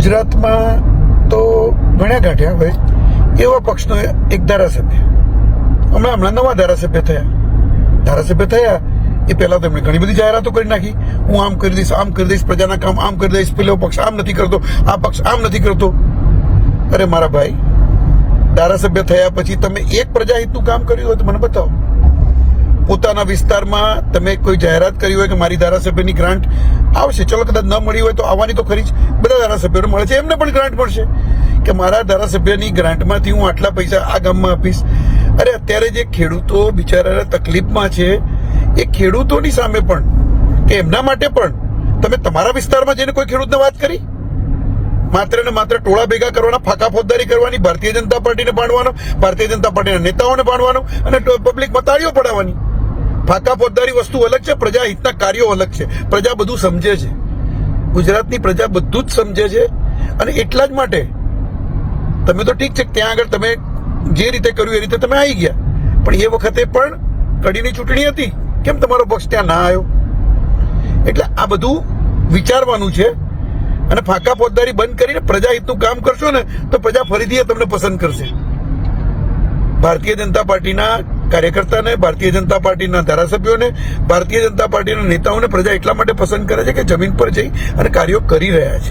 ગુજરાતમાં તો ઘણા ગાંઠ્યા હોય એવા પક્ષનો એક ધારાસભ્ય હમણાં નવા ધારાસભ્ય થયા એ પહેલા તો એમણે ઘણી બધી જાહેરાતો કરી નાખી, હું આમ કરી દઈશ, પ્રજાના કામ આમ કરી દઈશ, પેલો પક્ષ આમ નથી કરતો, આ પક્ષ આમ નથી કરતો. અરે મારા ભાઈ, ધારાસભ્ય થયા પછી તમે એક પ્રજાહિતનું કામ કર્યું હોય તો મને બતાવો. પોતાના વિસ્તારમાં તમે કોઈ જાહેરાત કરી હોય કે મારી ધારાસભ્યની ગ્રાન્ટ આવશે, ચલો કદાચ ન મળી હોય તો આવવાની તો ખરી જ, બધા ધારાસભ્યોને મળે છે, એમને પણ ગ્રાન્ટ મળશે કે મારા ધારાસભ્યની ગ્રાન્ટમાંથી હું આટલા પૈસા આ ગામમાં આપીશ. અરે અત્યારે જે ખેડૂતો બિચારા તકલીફમાં છે એ ખેડૂતોની સામે પણ કે એમના માટે પણ તમે તમારા વિસ્તારમાં જઈને કોઈ ખેડૂતને વાત કરી? માત્ર ને માત્ર ટોળા ભેગા કરવાના, ફાંકા ફોજદારી કરવાની, ભારતીય જનતા પાર્ટીને બાંધવાનો, ભારતીય જનતા પાર્ટીના નેતાઓને બાંધવાનો અને પબ્લિકમાં તાળીઓ પડાવવાની. ફાંકા ફોજદારી વસ્તુ અલગ છે, પ્રજાહિતના કાર્યો અલગ છે. પ્રજા બધું સમજે છે, ગુજરાતની પ્રજા બધું જ સમજે છે. અને એટલા જ માટે તમે તો ઠીક છે, ત્યાં આગળ તમે જે રીતે કર્યું એ રીતે તમે આવી ગયા, પણ એ વખતે પણ કડીની ચૂંટણી હતી, કેમ તમારો પક્ષ ત્યાં ના આવ્યો? એટલે આ બધું વિચારવાનું છે. અને ફાંકા ફોજદારી બંધ કરીને પ્રજાહિતનું કામ કરશો ને તો પ્રજા ફરીથી તમને પસંદ કરશે. ભારતીય જનતા પાર્ટીના કાર્યકર્તાને, ભારતીય જનતા પાર્ટીના ધારાસભ્યોને, ભારતીય જનતા પાર્ટીના નેતાઓને પ્રજા એટલા માટે પસંદ કરે છે કે જમીન પર જઈ અને કાર્યો કરી રહ્યા છે.